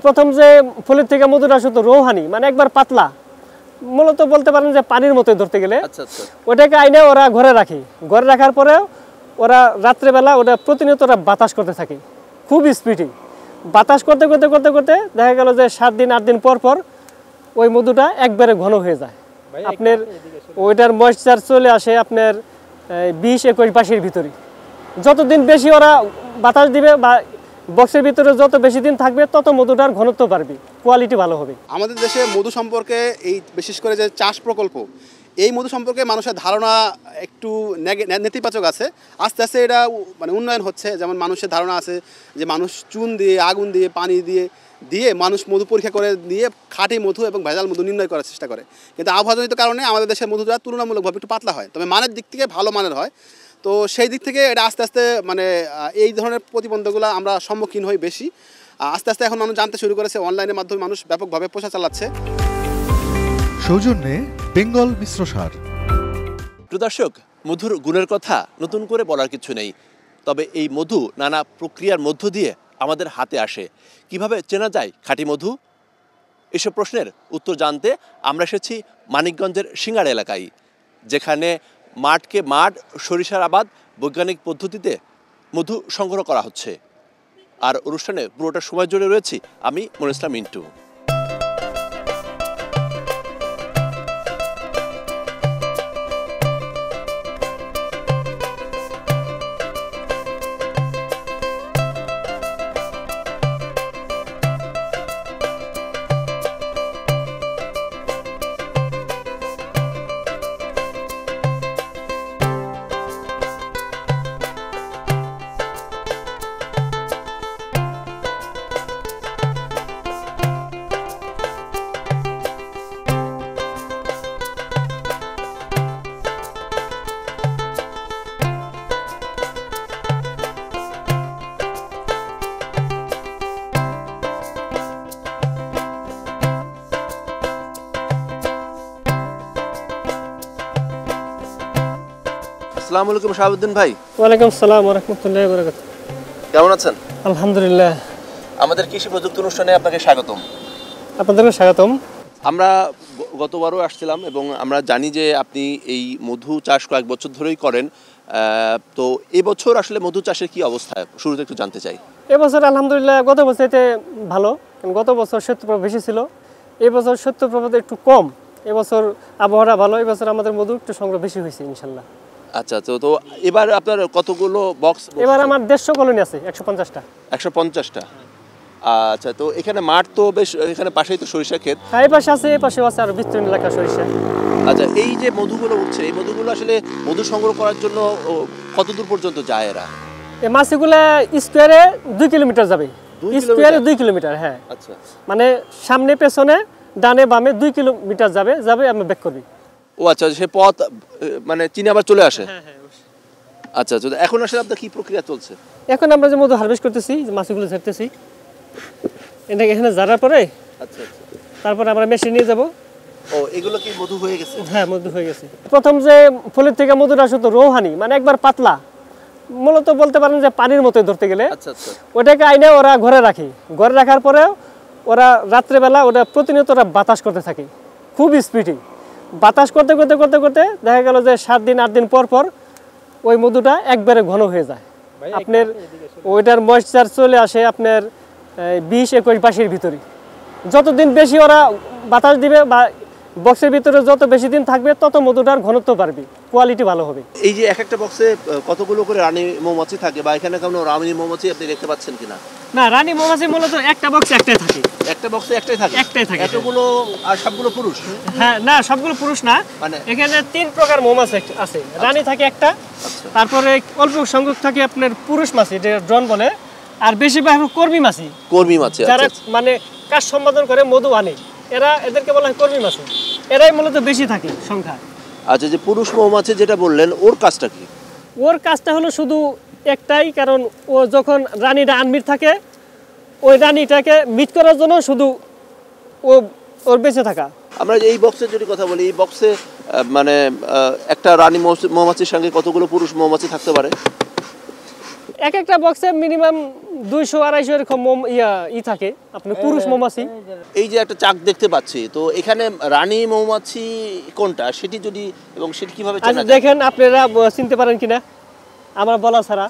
প্রথম যে ফুলের থেকে মধুটা শুধু রৌহানি মানে একবার পাতলা, মূলত বলতে পারেন যে পানির মতোই ধরতে গেলে। ওটাকে আইনে ওরা ঘরে রাখে, ঘরে রাখার পরে ওরা রাত্রেবেলা ওটা প্রতিনিয়ত ওরা বাতাস করতে থাকে খুব স্পিডে। বাতাস করতে করতে করতে করতে দেখা গেল যে 7 দিন 8 দিন পর পর ওই মধুটা একবারে ঘন হয়ে যায়। আপনার ওইটার ময়েশ্চার চলে আসে আপনার 20-21 ভিতরে। যতদিন বেশি ওরা বাতাস দিবে বা বক্সের ভিতরে যত বেশি দিন থাকবে তত মধুটার ঘনত্ব বাড়বে, কোয়ালিটি ভালো হবে। আমাদের দেশে মধু সম্পর্কে এই বিশেষ করে যে চাষ প্রকল্প, এই মধু সম্পর্কে মানুষের ধারণা একটু নেতিবাচক আছে। আস্তে আস্তে এটা মানে উন্নয়ন হচ্ছে। যেমন মানুষের ধারণা আছে যে মানুষ চুন দিয়ে, আগুন দিয়ে, পানি দিয়ে মানুষ মধু পরীক্ষা করে দিয়ে খাঁটি মধু এবং ভেজাল মধু নির্ণয় করার চেষ্টা করে। কিন্তু আবহাওয়াজনিত কারণে আমাদের দেশের মধুটা তুলনামূলকভাবে একটু পাতলা হয়, তবে মানের দিক থেকে ভালো মানের হয়। তো সেই দিক থেকে এটা আস্তে আস্তে মানে এই ধরনের প্রতিবন্ধকগুলো আমরা সম্মুখীন হই বেশি। আস্তে আস্তে এখন মানুষ জানতে শুরু করেছে, অনলাইনের মাধ্যমে মানুষ ব্যাপকভাবে প্রচার চালাচ্ছে। সৌজন্যে বেঙ্গল মিশ্র সার। দর্শক, মধুর গুণের কথা নতুন করে বলার কিছু নেই, তবে এই মধু নানা প্রক্রিয়ার মধ্য দিয়ে আমাদের হাতে আসে। কিভাবে চেনা যায় খাঁটি মধু? এসব প্রশ্নের উত্তর জানতে আমরা এসেছি মানিকগঞ্জের সিঙ্গাড়া এলাকায়, যেখানে মাঠকে মাঠ সরিষার আবাদ বৈজ্ঞানিক পদ্ধতিতে মধু সংগ্রহ করা হচ্ছে। আর অনুষ্ঠানে পুরোটা সময় জুড়ে রয়েছি আমি মনির ইসলাম মিন্টু। আসসালামু আলাইকুম শাহাবুদ্দিন ভাই। ওয়ালাইকুম আসসালাম ওয়া রাহমাতুল্লাহি ওয়া বারাকাতুহু। কেমন আছেন? আলহামদুলিল্লাহ। আমাদের কৃষি প্রযুক্তি অনুষ্ঠানে আপনাকে স্বাগতম। আপনাদেরকে স্বাগতম। আমরা গতবারও আসছিলাম এবং আমরা জানি যে আপনি এই মধু চাষ কয়েক বছর ধরেই করেন। তো এবছর আসলে মধু চাষের কি অবস্থা শুরুতে একটু জানতে চাই। এবছর আলহামদুলিল্লাহ গত বছরতে ভালো, গত বছর শৈত্যপ্রবাহ বেশি ছিল, এবছর শৈত্যপ্রবাহ একটু কম। এবছর আবহাওয়াটা ভালো, এবছর আমাদের মধু একটু সংগ্রহ বেশি হয়েছে ইনশাল্লাহ। আচ্ছা, তো এবার আপনার কতগুলো বক্স? এবার আমার 150 কলোনি আছে, 150টা। 150টা। আচ্ছা, তো এখানে মাঠ তো বেশ, এখানে পাশেই তো সরিষা ক্ষেত। হ্যাঁ, এই পাশে আছে, এই পাশেও আছে, আর বিস্তীর্ণ এলাকা সরিষা। আচ্ছা, এই যে মধুগুলো উঠছে, এই মধুগুলো আসলে মধু সংগ্রহ করার জন্য কত দূর পর্যন্ত যায় এরা? এই মাছগুলো স্কোয়ারে 2 কিলোমিটার যাবে। স্কোয়ারে 2 কিলোমিটার। হ্যাঁ, আচ্ছা, মানে সামনে পেছনে ডানে বামে 2 কিলোমিটার যাবে আমি ব্যাক করবি। ও আচ্ছা, সে পথ মানে চিনে আবার চলে আসে। আচ্ছা, এখন আসলে আপনার কি প্রক্রিয়া চলছে? এখন আমরা যে মধু হারভেস্ট করতেছি, মাছগুলো ছাড়তেছি এটাকে এখানে জারার পরে। আচ্ছা, তারপরে আমরা মেশিন নিয়ে যাব। ও, এগুলো কি মধু হয়ে গেছে? হ্যাঁ, মধু হয়ে গেছে। প্রথম যে ফুলের থেকে মধুটা শুধু রৌহানি মানে একবার পাতলা, মূলত বলতে পারেন যে পানির মতোই ধরতে গেলে। ওটাকে আইনে ওরা ঘরে রাখে, ঘরে রাখার পরে ওরা রাত্রেবেলা ওটা প্রতিনিয়ত ওরা বাতাস করতে থাকে খুব স্পিডে। বাতাস করতে করতে করতে করতে দেখা গেল যে 7 দিন 8 দিন পর পর ওই মধুটা একবারে ঘন হয়ে যায়। আপনার ওইটার ময়েশ্চার চলে আসে আপনার 20-21 ভিতরে। যতদিন বেশি ওরা বাতাস দিবে বা বক্সের ভিতরে যত বেশি দিন থাকবে তত মধুটার ঘনত্ব বাড়বে, কোয়ালিটি ভালো হবে। এই যে এক একটা বক্সে কতগুলো করে রানী মৌমাছি থাকে, বা এখানে কোনো রানী মৌমাছি আপনি দেখতে পাচ্ছেন কিনা? না, রানী মৌমাছি মূলত একটা বক্সে একটাই থাকে। একটা বক্সে একটাই থাকে? একটাই থাকে। এতগুলো? আর সবগুলো পুরুষ? হ্যাঁ, না, সবগুলো পুরুষ না, মানে এখানে 3 প্রকার মৌমাছি আছে। রানী থাকে একটা, তারপরে অল্প সংখ্যক থাকে আপনার পুরুষ মাছি, এটা ড্রোন বলে, আর বেশিরভাগ কর্মী মাছি। কর্মী মাছি যারা মানে কাজ সম্পাদন করে মধু আনে, এদেরকে বলা হয় কর্মী মাছি। এরাই মূলত বেশি থাকে সংখ্যা। আচ্ছা, যে পুরুষ মৌমাছি যেটা বললেন, ওর কাজটা কি? ওর কাজটা হলো শুধু একটাই, কারণ ও যখন রানীটা আনমিট থাকে ওই রানীটাকে মিট করার জন্য শুধু ওর বেঁচে থাকা। আমরা এই বক্সের যদি কথা বলি, এই বক্সে মানে একটা রানী মৌমাছির সঙ্গে কতগুলো পুরুষ মৌমাছি থাকতে পারে? এক একটা বক্সে মিনিমাম 200-250 এরকম থাকে আপনার পুরুষ মৌমাছি। এই যে একটা চাক দেখতে পাচ্ছি, তো এখানে রানী মৌমাছি কোনটা সেটি যদি এবং সেটি কিভাবে চেনা আচ্ছা যায়? দেখেন আপনারা চিনতে পারেন কিনা আমার বলা ছাড়া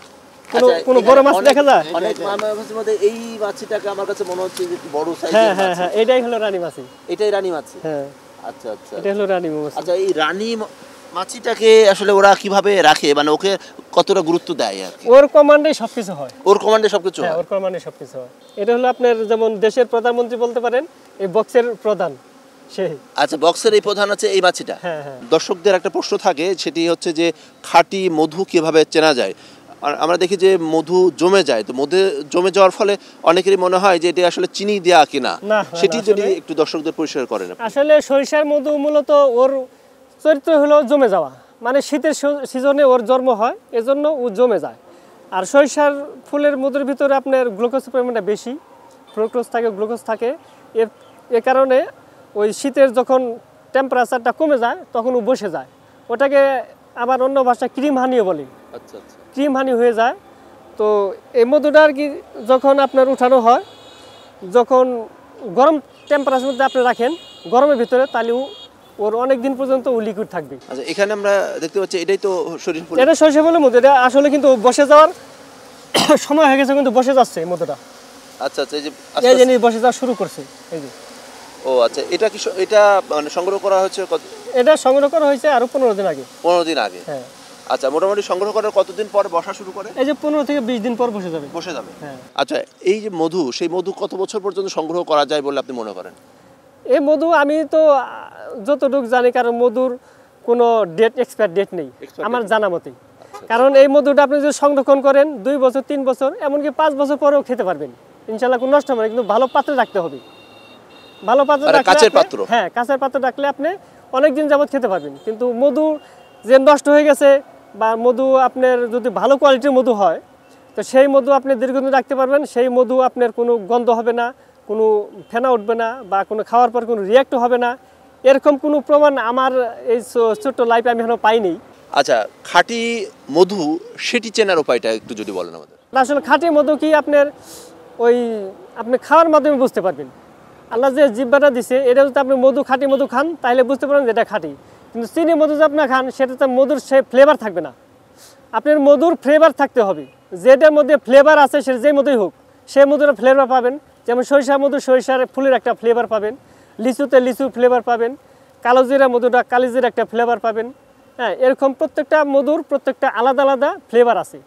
কোনো বড় মাছ দেখা যায়? অনেক মাছের মধ্যে এই মাছিটাকে আমার কাছে মনে হচ্ছে যে একটু বড় সাইজের হ্যাঁ মাছ। হ্যাঁ হ্যাঁ, এটাই হলো রানী মাছি। এটাই রানী মাছি। হ্যাঁ আচ্ছা আচ্ছা। এটা হলো রানী মৌমাছি। আচ্ছা, এই রানী মাছিটাকে আসলে ওরা কিভাবে রাখে, মানে ওকে কতটা গুরুত্ব দেয় আর কি? ওর কমান্ডে সবকিছু হয়। ওর কমান্ডে সবকিছু হ্যাঁ, হয়? ওর কমান্ডে সবকিছু হয়। এটা হলো আপনার যেমন দেশের প্রধানমন্ত্রী বলতে পারেন, এই বক্সের প্রধান সেই। আচ্ছা, বক্সের এই প্রধান আছে এই মাছিটা। হ্যাঁ হ্যাঁ। দর্শকদের একটা প্রশ্ন থাকে, সেটি হচ্ছে যে খাঁটি মধু কিভাবে চেনা যায়। আর আমরা দেখি যে মধু জমে যায়, তো মধু জমে যাওয়ার ফলে অনেকেরই মনে হয় যে এটা আসলে চিনি দেওয়া কিনা, না, সেটি আসলে- যদি একটু দর্শকদের পরিষ্কার করেন। আসলে সরিষার মধু মূলত ওর চরিত্র হলো জমে যাওয়া, মানে শীতের সিজনে ওর জন্ম হয়, এজন্য ও জমে যায়। আর সরিষার ফুলের মধুর ভিতরে আপনার গ্লুকোজের পরিমাণটা বেশি, ফ্রুক্টোজ থাকে, গ্লুকোজ থাকে। এ কারণে ওই শীতের যখন টেম্পারেচারটা কমে যায় তখন ও বসে যায়। ওটাকে আবার অন্য ভাষায় ক্রিম হানিও বলে। আচ্ছা আচ্ছা। ক্রিম হানি হয়ে যায়। তো এই মধুটা আর কি যখন আপনার উঠানো হয়, যখন গরম টেম্পারেচার মধ্যে আপনি রাখেন গরমের ভিতরে, তাহলে ওর অনেক দিন পর্যন্ত ও লিকুইড থাকবে। আচ্ছা, এখানে আমরা দেখতে পাচ্ছি এটাই তো শরীর ফুল। এটা সরিষা ফুলের মধু। এটা আসলে কিন্তু বসে যাওয়ার সময় হয়ে গেছে, কিন্তু বসে যাচ্ছে এই মধুটা। আচ্ছা আচ্ছা। এই যে এই যে বসে যাওয়া শুরু করছে এই যে। ও আচ্ছা, এটা কি এটা মানে সংগ্রহ করা হয়েছে কত? এটা সংগ্রহ করা হয়েছে আরো 15 দিন আগে। 15 দিন আগে। হ্যাঁ। আচ্ছা, মোটামুটি সংগ্রহ করার কতদিন পর বসা শুরু করে? এই যে 15 থেকে 20 দিন পর বসে যাবে। বসে যাবে। হ্যাঁ। আচ্ছা, এই যে মধু, সেই মধু কত বছর পর্যন্ত সংগ্রহ করা যায় বলে আপনি মনে করেন? এই মধু আমি তো যতটুকু জানি, কারণ মধুর কোনো এক্সপায়ার ডেট নেই আমার জানা মতে। কারণ এই মধুটা আপনি যদি সংরক্ষণ করেন 2 বছর 3 বছর এমনকি 5 বছর পরেও খেতে পারবেন ইনশাল্লাহ, কোনো নষ্ট হবে না। কিন্তু ভালো পাত্রে রাখতে হবে, ভালো পাত্রে রাখলে কাঁচের পাত্র। হ্যাঁ, কাঁচের পাত্রে রাখলে আপনি অনেক দিন যাবত খেতে পারবেন। কিন্তু মধু যে নষ্ট হয়ে গেছে, বা মধু আপনার যদি ভালো কোয়ালিটির মধু হয়, তো সেই মধু আপনি দীর্ঘদিন রাখতে পারবেন। সেই মধু আপনার কোনো গন্ধ হবে না, কোনো ফেনা উঠবে না, বা কোনো খাওয়ার পর কোনো রিয়াক্ট হবে না, এরকম কোনো প্রমাণ আমার এই ছোট্ট লাইফে আমি এখনো পাইনি। আচ্ছা, খাঁটি মধু সেটি চেনার উপায়টা একটু যদি বলেন আমাদের। আসলে খাঁটি মধু কি আপনার ওই আপনি খাওয়ার মাধ্যমে বুঝতে পারবেন। আল্লাহ যে জিহ্বাটা দিছে, এটা যদি আপনি মধু খাঁটি মধু খান তাহলে বুঝতে পারবেন যে এটা খাঁটি। কিন্তু চিনি মধু যদি আপনি খান, সেটাতে মধুর সে ফ্লেভার থাকবে না। আপনার মধুর ফ্লেভার থাকতে হবে, যেটার মধ্যে ফ্লেভার আছে সে যে মধুই হোক, সেই মধুর ফ্লেভার পাবেন। যেমন সরিষা মধু, সরিষার ফুলের একটা ফ্লেভার পাবেন। লিচুতে লিচু ফ্লেভার পাবেন। কালোজিরা মধুটা কালিজির একটা ফ্লেভার পাবেন। হ্যাঁ, এরকম প্রত্যেকটা মধুর প্রত্যেকটা আলাদা আলাদা ফ্লেভার আছে।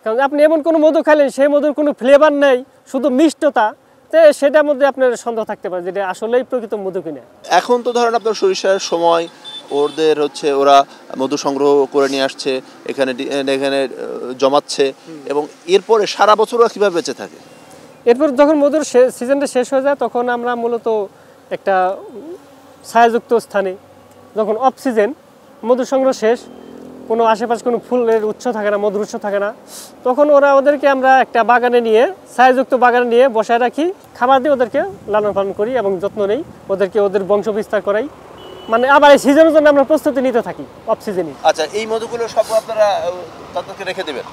কারণ আপনি এমন কোনো মধু খাইলেন সেই মধুর কোনো ফ্লেভার নেই, শুধু মিষ্টতা, তো সেটার মধ্যে আপনার সন্দেহ থাকতে পারে যেটা আসলেই প্রকৃত মধু কিনা। এখন তো ধরেন আপনার সরিষার সময়, ওদের হচ্ছে ওরা মধু সংগ্রহ করে নিয়ে আসছে এখানে এখানে জমাচ্ছে, এবং এরপরে সারা বছর ওরা কীভাবে বেঁচে থাকে? এরপর যখন মধুর সিজনটা শেষ হয়ে যায়, তখন আমরা মূলত একটা ছায়াযুক্ত স্থানে, যখন অফ সিজন মধু সংগ্রহ শেষ, কোনো আশেপাশে কোনো ফুলের উৎস থাকে না, মধুর উৎস থাকে না, তখন ওদেরকে আমরা একটা বাগানে নিয়ে, ছায়াযুক্ত বাগানে নিয়ে বসায় রাখি, খাবার দিয়ে ওদেরকে লালন পালন করি এবং যত্ন নেই, ওদের বংশ বিস্তার করাই। মানে আবার এই সিজনের জন্য আমরা প্রস্তুতি নিতে থাকি অফ সিজনে। আচ্ছা, এই মধুগুলো সব আপনারা তাদেরকে রেখে দেবেন?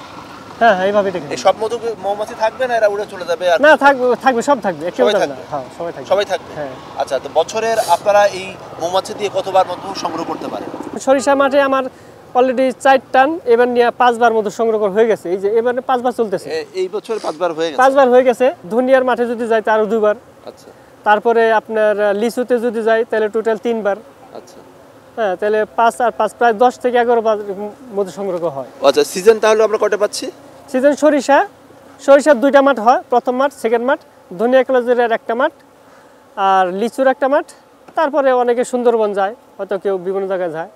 হ্যাঁ হ্যাঁ, এইভাবে দেখি। এই সব মধু মৌমাছি থাকবে না, এরা উড়ে চলে যাবে? আর না, থাকবে সব থাকবে, কেউ সবাই যাবে না। থাকবে? হ্যাঁ, সবাই থাকবে। সবাই থাকবে। হ্যাঁ। আচ্ছা, তো বছরের আপনারা এই মৌমাছি দিয়ে কতবার মধু সংগ্রহ করতে পারেন? সরিষা মাঠে আমার অলরেডি 4 টান, এবার নিয়ে 5 বার মতো সংগ্রহ হয়ে গেছে। এই যে এবারে 5 বার চলতেছে। এই বছর 5 বার হয়ে গেছে? 5 বার হয়ে গেছে। ধনিয়ার মাঠে যদি যাই তারও 2 বার। আচ্ছা। তারপরে আপনার লিচুতে যদি যাই তাহলে টোটাল 3 বার। আচ্ছা। হ্যাঁ, তাহলে 5 আর 5 প্রায় 10 থেকে 11 বার মধু সংগ্রহ হয়। আচ্ছা, সিজন তাহলে আমরা কয়টা পাচ্ছি? সিজন সরিষার 2টা মাঠ হয়, প্রথম মাঠ, সেকেন্ড মাঠ, ধনিয়া কালোজিরার একটা মাঠ, আর লিচুর একটা মাঠ। তারপরে অনেকে সুন্দরবন যায়, হয়তো কেউ বিভিন্ন জায়গায় যায়।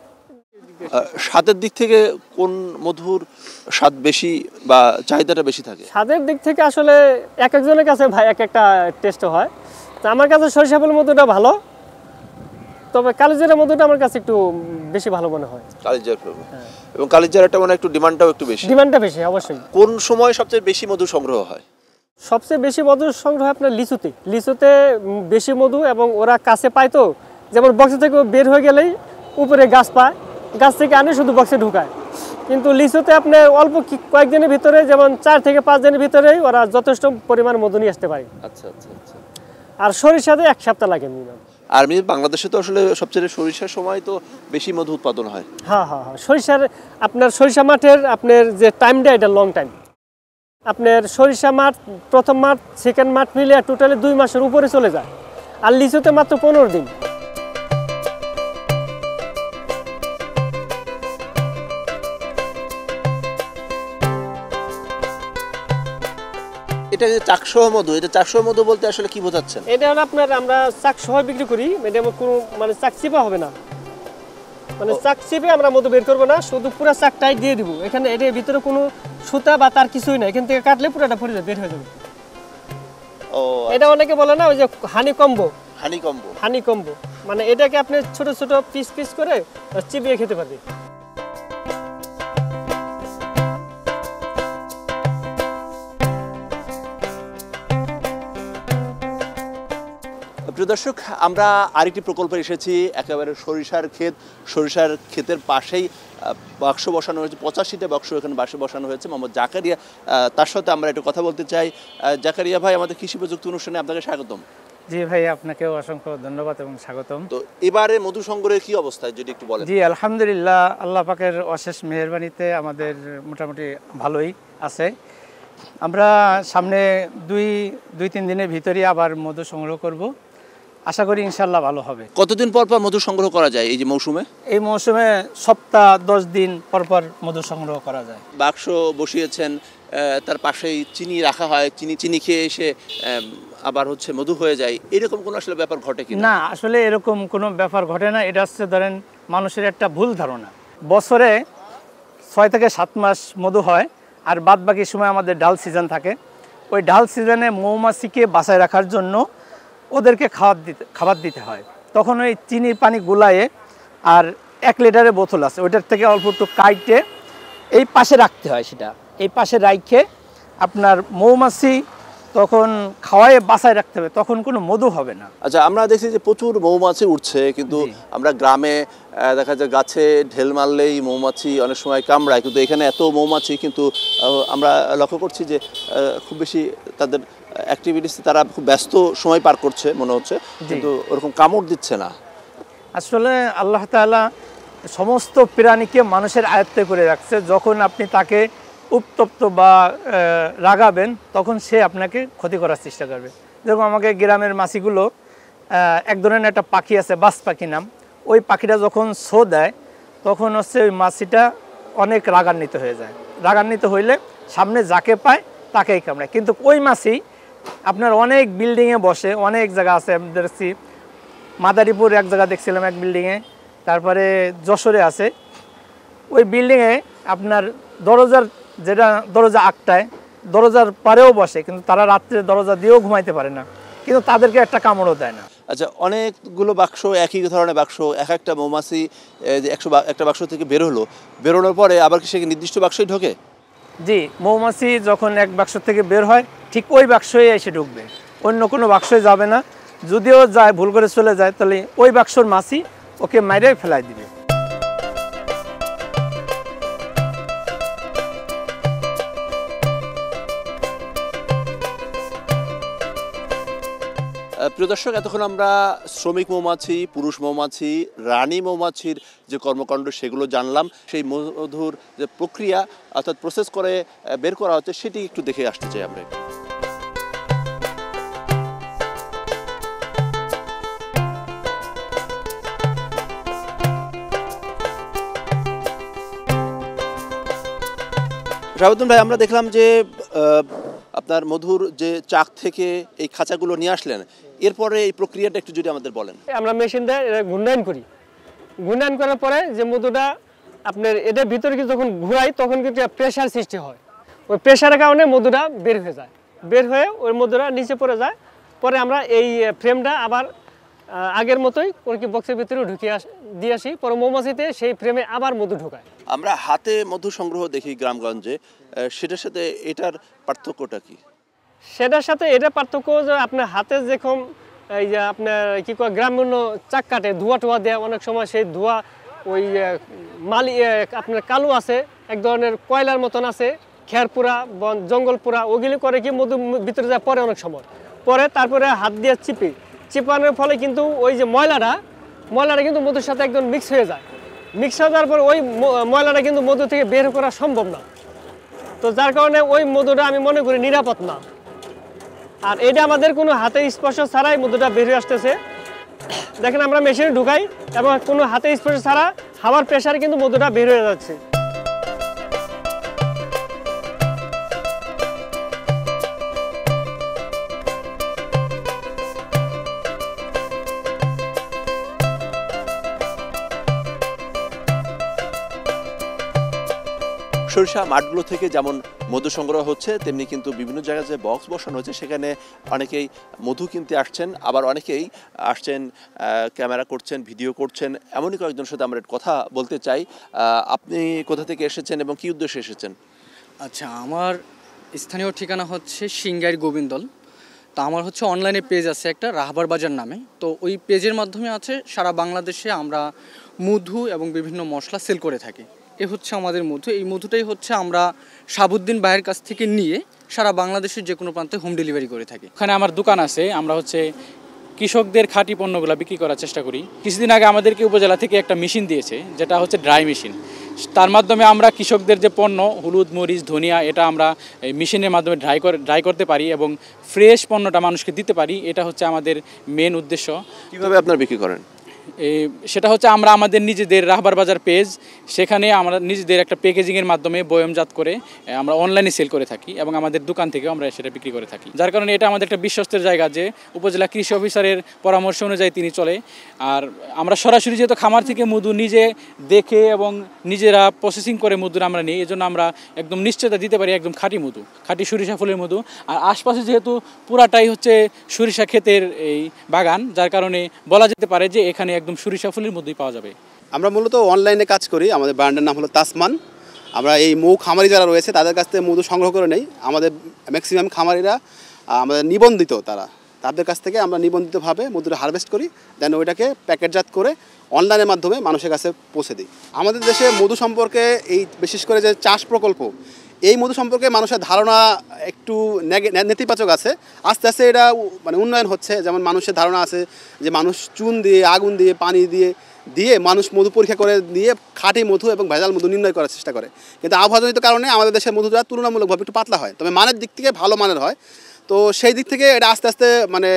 স্বাদের দিক থেকে কোন মধুর স্বাদ বেশি বা চাহিদাটা বেশি থাকে? স্বাদের দিক থেকে আসলে এক একজনের কাছে ভাই এক একটা টেস্ট হয়। তো আমার কাছে সরিষা ফুলের মধুটা ভালো, তবে কালিজিরা মধুটা আমার কাছে একটু বেশি ভালো মনে হয়। কালিজিরা, এবং কালিজিরাটা মানে একটু ডিমান্ডটাও একটু বেশি। ডিমান্ডটা বেশি অবশ্যই। কোন সময় সবচেয়ে বেশি মধু সংগ্রহ হয়? সবচেয়ে বেশি মধু সংগ্রহ হয় আপনার লিচুতে বেশি মধু, এবং ওরা কাছে পায় তো, যেমন বক্স থেকে বের হয়ে গেলেই উপরে গাছ পায়, গাছ থেকে আনে শুধু বক্সে ঢুকায়। কিন্তু লিচুতে আপনার অল্প কয়েকদিনের ভিতরে, যেমন 4 থেকে 5 দিনের ভিতরেই ওরা যথেষ্ট পরিমাণ মধু নিয়ে আসতে পারে। আচ্ছা আচ্ছা আচ্ছা। আর সরিষাতে 1 সপ্তাহ লাগে মিনিমাম। আর বাংলাদেশে তো আসলে সবচেয়ে সরিষার সময় তো বেশি মধু উৎপাদন হয়। হ্যাঁ হ্যাঁ হ্যাঁ, আপনার সরিষা মাঠের আপনার যে টাইমটা, এটা লং টাইম। আপনার সরিষা মাঠ, প্রথম মাঠ, সেকেন্ড মাঠ মিলে টোটালি 2 মাসের উপরে চলে যায়। আর লিচুতে মাত্র 15 দিন। এটা যে চাকসহ মধু, এটা চাকসহ মধু বলতে আসলে কি বোঝাচ্ছেন? এটা হলো আপনার, আমরা চাক সহ বিক্রি করি। এটা কোনো মানে চাক চিপা হবে না, মানে চাক চিপে আমরা মধু বের করবো না, শুধু পুরো চাকটাই দিয়ে দিব। এখানে এটার ভিতরে কোনো সুতা বা তার কিছুই না, এখান থেকে কাটলে পুরোটা পড়ে যাবে, বের হয়ে যাবে। ও, এটা অনেকে বলে না ওই যে হানিকম্বো, হানিকম্বো। হানিকম্বো মানে এটাকে আপনি ছোট ছোট পিস পিস করে চিবিয়ে খেতে পারবেন। প্রিয় দর্শক, আমরা আরেকটি প্রকল্পে এসেছি, একেবারে সরিষার ক্ষেত। সরিষার ক্ষেতের পাশেই বাক্স বসানো হয়েছে, 85টা বাক্স এখানে বাক্সে বসানো হয়েছে। মোহাম্মদ জাকারিয়া, তার সাথে আমরা একটু কথা বলতে চাই। জাকারিয়া ভাই, আমাদের কৃষি প্রযুক্তি অনুষ্ঠানে আপনাকে স্বাগতম। জি ভাই, আপনাকেও অসংখ্য ধন্যবাদ এবং স্বাগতম। তো এবারে মধু সংগ্রহের কি অবস্থা যদি একটু বলেন? জি আলহামদুলিল্লাহ, আল্লাহ পাকের অশেষ মেহেরবানিতে আমাদের মোটামুটি ভালোই আছে। আমরা সামনে দুই তিন দিনের ভিতরেই আবার মধু সংগ্রহ করব, আশা করি ইনশাল্লাহ ভালো হবে। কতদিন পর পর মধু সংগ্রহ করা যায় এই যে মৌসুমে? এই মৌসুমে সপ্তাহ 10 দিন পর পর মধু সংগ্রহ করা যায়। বাক্স বসিয়েছেন, তার পাশেই চিনি রাখা হয়, চিনি খেয়ে এসে আবার মধু হয়ে যায়, এরকম কোনো আসলে ব্যাপার ঘটে কি না? আসলে এরকম কোনো ব্যাপার ঘটে না। এটা হচ্ছে ধরেন মানুষের একটা ভুল ধারণা। বছরে 6 থেকে 7 মাস মধু হয়, আর বাদ বাকি সময় আমাদের ডাল সিজন থাকে। ওই ডাল সিজনে মৌমাছিকে বাঁচায় রাখার জন্য ওদেরকে খাবার দিতে হয়। তখন ওই চিনির পানি গুলায়ে, আর 1 লিটারের বোতল আছে, ওইটার থেকে অল্প একটু কাইটে এই পাশে রাখতে হয়। সেটা এই পাশে রাখে আপনার মৌমাছি তখন খাওয়ায় বাঁচায় রাখতে হবে, তখন কোনো মধু হবে না। আচ্ছা, আমরা দেখছি যে প্রচুর মৌমাছি উঠছে, কিন্তু আমরা গ্রামে দেখা যায় গাছে ঢেল মারলেই মৌমাছি অনেক সময় কামড়ায়, কিন্তু এখানে এত মৌমাছি, কিন্তু আমরা লক্ষ্য করছি যে খুব বেশি তাদের অ্যাক্টিভিটিসে তারা খুব ব্যস্ত সময় পার করছে মনে হচ্ছে, কিন্তু ওরকম কামড় দিচ্ছে না। আসলে আল্লাহ তাআলা সমস্ত প্রাণীকে মানুষের আয়ত্তে করে রাখছে। যখন আপনি তাকে উত্তপ্ত বা রাগাবেন, তখন সে আপনাকে ক্ষতি করার চেষ্টা করবে। যেরকম আমাকে গ্রামের মাছিগুলো, এক ধরনের একটা পাখি আছে, বাজ পাখি নাম, ওই পাখিটা যখন ছো দেয় তখন ওই মাছিটা অনেক রাগান্বিত হয়ে যায়। রাগান্বিত হইলে সামনে যাকে পায় তাকেই কামড়ায়। কিন্তু ওই মাছি আপনার অনেক বিল্ডিংয়ে বসে, অনেক জায়গা আছে। আমি দেখছি মাদারীপুর এক জায়গা দেখছিলাম এক বিল্ডিংয়ে, তারপরে যশোরে আছে। ওই বিল্ডিংয়ে আপনার দরজা আটটায়, দরজার পারেও বসে, কিন্তু তারা রাত্রে দরজা দিয়েও ঘুমাইতে পারে না, কিন্তু তাদেরকে একটা কামড়ও দেয় না। আচ্ছা, অনেকগুলো বাক্স, একই ধরনের বাক্স, একটা মৌমাছি একটা বাক্স থেকে বেরোনোর পরে আবার কি সে নির্দিষ্ট বাক্সই ঢোকে? জি, মৌমাছি যখন এক বাক্স থেকে বের হয়, ঠিক ওই বাক্সই এসে ঢুকবে, অন্য কোনো বাক্সই যাবে না। যদিও যায়, ভুল করে চলে যায়, তাহলে ওই বাক্সর মাছি ওকে মাইরে ফেলাই দিবে। প্রিয় দর্শক, এতক্ষণ আমরা শ্রমিক মৌমাছি, পুরুষ মৌমাছি, রানী মৌমাছির যে কর্মকাণ্ড সেগুলো জানলাম। সেই মধুর যে প্রক্রিয়া অর্থাৎ প্রসেস করে বের করা হচ্ছে সেটি একটু দেখে আসতে চাই আমরা। শাহাবুদ্দিন ভাই, আমরা দেখলাম যে আপনার মধুর যে চাক থেকে এই খাঁচাগুলো নিয়ে আসলেন, এরপরে এই প্রক্রিয়াটা একটু যদি আমাদের বলেন। আমরা মেশিন দিয়ে ঘূর্ণায়ন করি। ঘূর্ণায়ন করার পরে যে মধুটা আপনার এটার ভিতরে যখন ঘুরাই, তখন কিন্তু প্রেশার সৃষ্টি হয়। ওই প্রেশারের কারণে মধুটা বের হয়ে যায়, বের হয়ে ওই মধুটা নিচে পড়ে যায়। পরে আমরা এই ফ্রেমটা আবার আগের মতোই বক্সের ভিতরে দিয়ে আসি, পরে মৌমাছিতে সেই ফ্রেমে আবার মধু ঢোকায়। আমরা হাতে মধু সংগ্রহ দেখি গ্রামগঞ্জে, সেটার সাথে এটার পার্থক্যটা কি? সেটার সাথে এটা পার্থক্য যে আপনার হাতে যেরকম এই যে আপনার কি কয় গ্রামীণ চাক কাটে, ধোয়া টোয়া দেয়, অনেক সময় সেই ধোয়া ওই আপনার কালো আছে, এক ধরনের কয়লার মতন আছে, খের পোড়া, বন জঙ্গল পোড়া, ওগুলি করে কি মধু ভিতরে যায় পরে অনেক সময় পরে, তারপরে হাত দিয়ে চিপানোর ফলে কিন্তু ওই যে ময়লাটা কিন্তু মধুর সাথে একদম মিক্স হয়ে যায়। মিক্স হয়ে যাওয়ার পর ওই ময়লাটা কিন্তু মধু থেকে বের করা সম্ভব না। তো যার কারণে ওই মধুটা আমি মনে করি নিরাপদ না। আর এটা আমাদের কোনো হাতে স্পর্শ ছাড়াই মধুটা বের হয়ে আসতেছে। দেখেন আমরা মেশিনে ঢুকাই এবং কোনো হাতে স্পর্শ ছাড়া হাওয়ার প্রেসারে কিন্তু মধুটা বের হয়ে যাচ্ছে। সরিষা মাঠগুলো থেকে যেমন মধু সংগ্রহ হচ্ছে, তেমনি কিন্তু বিভিন্ন জায়গায় যে বক্স বসানো হচ্ছে সেখানে অনেকেই মধু কিনতে আসছেন, আবার অনেকেই আসছেন ক্যামেরা করছেন, ভিডিও করছেন। এমনই কয়েকজনের সাথে আমরা কথা বলতে চাই। আপনি কোথা থেকে এসেছেন এবং কী উদ্দেশ্যে এসেছেন? আচ্ছা, আমার স্থানীয় ঠিকানা হচ্ছে সিংগাইর গোবিন্দল। তো আমার হচ্ছে অনলাইনে পেজ আছে একটা, রাহবার বাজার নামে। তো ওই পেজের মাধ্যমে আছে সারা বাংলাদেশে আমরা মধু এবং বিভিন্ন মশলা সেল করে থাকি। এ হচ্ছে আমাদের মধু। এই মধুটাই হচ্ছে আমরা শাহাবুদ্দিন ভাইয়ের কাছ থেকে নিয়ে সারা বাংলাদেশের যে কোনো প্রান্তে হোম ডেলিভারি করে থাকি। ওখানে আমার দোকান আছে, আমরা হচ্ছে কৃষকদের খাঁটি পণ্যগুলো বিক্রি করার চেষ্টা করি। কিছুদিন আগে আমাদেরকে উপজেলা থেকে একটা মেশিন দিয়েছে, যেটা হচ্ছে ড্রাই মেশিন। তার মাধ্যমে আমরা কৃষকদের যে পণ্য হলুদ, মরিচ, ধনিয়া, এটা আমরা এই মেশিনের মাধ্যমে ড্রাই করতে পারি এবং ফ্রেশ পণ্যটা মানুষকে দিতে পারি। এটা হচ্ছে আমাদের মেন উদ্দেশ্য। কীভাবে আপনারা বিক্রি করেন? সেটা হচ্ছে আমরা আমাদের নিজেদের রাহবার বাজার পেজ, সেখানে আমরা নিজেদের একটা প্যাকেজিংয়ের মাধ্যমে বয়মজাত করে আমরা অনলাইনে সেল করে থাকি এবং আমাদের দোকান থেকেও আমরা সেটা বিক্রি করে থাকি। যার কারণে এটা আমাদের একটা বিশ্বস্তের জায়গা যে উপজেলা কৃষি অফিসারের পরামর্শ অনুযায়ী তিনি চলে। আর আমরা সরাসরি যেহেতু খামার থেকে মধু নিজে দেখে এবং নিজেরা প্রসেসিং করে মধুর আমরা নিই, এই জন্য আমরা একদম নিশ্চয়তা দিতে পারি একদম খাঁটি মধু, খাঁটি সরিষা ফুলের মধু। আর আশপাশে যেহেতু পুরাটাই হচ্ছে সরিষা ক্ষেতের এই বাগান, যার কারণে বলা যেতে পারে যে এখানে একদম সরিষা ফুলের মধ্যেই পাওয়া যাবে। আমরা মূলত অনলাইনে কাজ করি। আমাদের ব্র্যান্ডের নাম হলো তাসমান। আমরা এই মৌ খামারি যারা রয়েছে তাদের কাছ থেকে মধু সংগ্রহ করে নেই। আমাদের ম্যাক্সিমাম খামারিরা আমাদের নিবন্ধিত, তাদের কাছ থেকে আমরা নিবন্ধিতভাবে মধুটা হারভেস্ট করি, দেন ওইটাকে প্যাকেটজাত করে অনলাইনের মাধ্যমে মানুষের কাছে পৌঁছে দিই। আমাদের দেশে মধু সম্পর্কে এই বিশেষ করে যে চাষ প্রকল্প, এই মধু সম্পর্কে মানুষের ধারণা একটু নেতিবাচক আছে। আস্তে আস্তে এটা মানে উন্নয়ন হচ্ছে। যেমন মানুষের ধারণা আছে যে মানুষ চুন দিয়ে, আগুন দিয়ে, পানি দিয়ে মানুষ মধু পরীক্ষা করে দিয়ে খাঁটি মধু এবং ভেজাল মধু নির্ণয় করার চেষ্টা করে। কিন্তু আবহাওয়াজনিত কারণে আমাদের দেশের মধুটা তুলনামূলকভাবে একটু পাতলা হয়, তবে মানের দিক থেকে ভালো মানের হয়। তো সেই দিক থেকে এটা আস্তে আস্তে মানে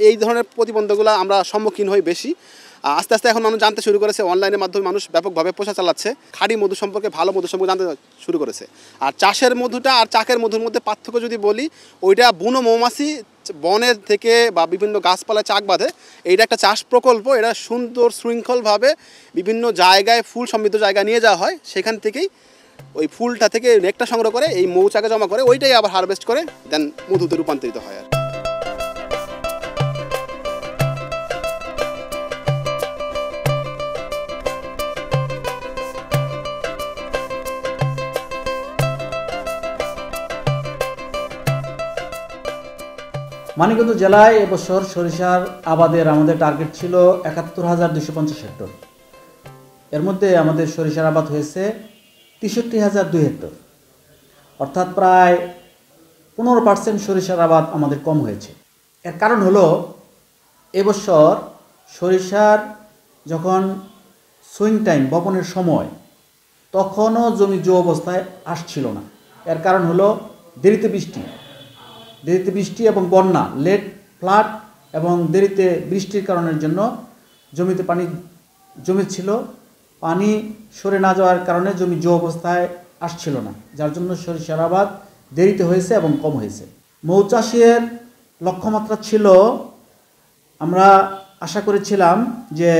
এই ধরনের প্রতিবন্ধকগুলো আমরা সম্মুখীন হই বেশি। আস্তে আস্তে এখন মানুষ জানতে শুরু করেছে, অনলাইনের মাধ্যমে মানুষ ব্যাপকভাবে প্রচার চালাচ্ছে, খাঁটি মধু সম্পর্কে, ভালো মধু সম্পর্কে জানতে শুরু করেছে। আর চাষের মধুটা আর চাকের মধুর মধ্যে পার্থক্য যদি বলি, ওইটা বুনো মৌমাছি বনের থেকে বা বিভিন্ন গাছপালায় চাক বাঁধে। এইটা একটা চাষ প্রকল্প। এটা সুন্দর শৃঙ্খলভাবে বিভিন্ন জায়গায়, ফুল সমৃদ্ধ জায়গায় নিয়ে যাওয়া হয়। সেখান থেকেই ওই ফুলটা থেকে নেকটা সংগ্রহ করে এই মৌচাকে জমা করে, ওইটাই আবার হারভেস্ট করে দেন মধুতে রূপান্তরিত হয়। আর মানিকগঞ্জ জেলায় এবছর সরিষার আবাদের আমাদের টার্গেট ছিল ৭১,২৫০ হেক্টর। এর মধ্যে আমাদের সরিষার আবাদ হয়েছে ৬৩,০০২ হেক্টর, অর্থাৎ প্রায় ১৫% সরিষার আবাদ আমাদের কম হয়েছে। এর কারণ হলো এবছর সরিষার যখন সুইং টাইম, বপনের সময়, তখনও জমি জো অবস্থায় আসছিল না। এর কারণ হলো দেরিতে বৃষ্টি এবং বন্যা, লেট ফ্লাড এবং দেরিতে বৃষ্টির কারণের জন্য জমিতে পানি জমেছিল। পানি সরে না যাওয়ার কারণে জমি জো অবস্থায় আসছিল না, যার জন্য সরিষার আবাদ দেরিতে হয়েছে এবং কম হয়েছে। মৌচাষের লক্ষ্যমাত্রা ছিল, আমরা আশা করেছিলাম যে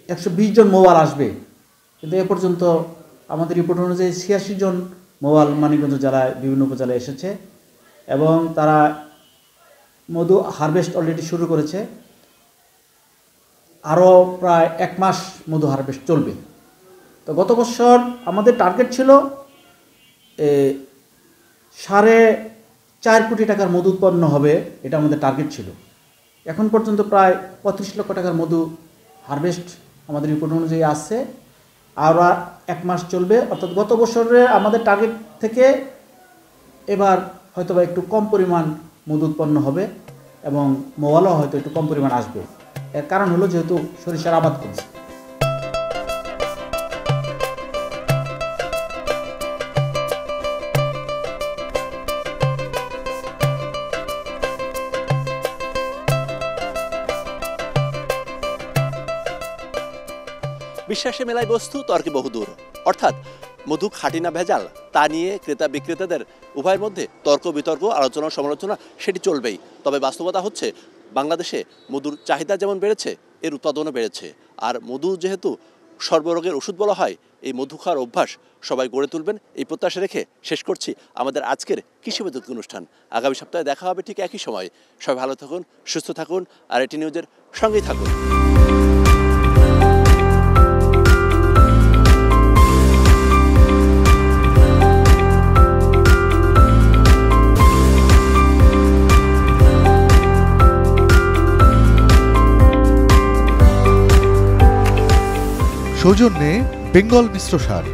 ১২০ জন মৌয়াল আসবে, কিন্তু এ পর্যন্ত আমাদের রিপোর্ট অনুযায়ী ৮৬ জন মৌয়াল মানিকগঞ্জ জেলায় বিভিন্ন উপজেলায় এসেছে এবং তারা মধু হারভেস্ট অলরেডি শুরু করেছে। আরও প্রায় ১ মাস মধু হারভেস্ট চলবে। তো গত বছর আমাদের টার্গেট ছিল ৪.৫ কোটি টাকার মধু উৎপন্ন হবে, এটা আমাদের টার্গেট ছিল। এখন পর্যন্ত প্রায় ৩৫ লক্ষ টাকার মধু হারভেস্ট আমাদের রিপোর্ট অনুযায়ী আসছে। 1 মাস চলবে, অর্থাৎ গত বছরে আমাদের টার্গেট থেকে এবার হয়তোবা একটু কম পরিমাণ মধু উৎপন্ন হবে এবং মৌয়ালও হয়তো একটু কম পরিমাণ আসবে। এর কারণ হলো যেহেতু সরিষার আবাদ করছে। বিশ্বাসে মেলায় বস্তু তর্কে বহুদূর, অর্থাৎ মধু খাঁটি না ভেজাল তা নিয়ে ক্রেতা বিক্রেতাদের উভয়ের মধ্যে তর্ক বিতর্ক, আলোচনা সমালোচনা সেটি চলবেই। তবে বাস্তবতা হচ্ছে বাংলাদেশে মধুর চাহিদা যেমন বেড়েছে, এর উৎপাদনও বেড়েছে। আর মধু যেহেতু সর্বরোগের ওষুধ বলা হয়, এই মধু খাওয়ার অভ্যাস সবাই গড়ে তুলবেন এই প্রত্যাশা রেখে শেষ করছি আমাদের আজকের কৃষিভিত্তিক অনুষ্ঠান। আগামী সপ্তাহে দেখা হবে ঠিক একই সময়। সবাই ভালো থাকুন, সুস্থ থাকুন, আর এটি নিউজের সঙ্গেই থাকুন। সৌজন্যে বেঙ্গল মিশ্র সার।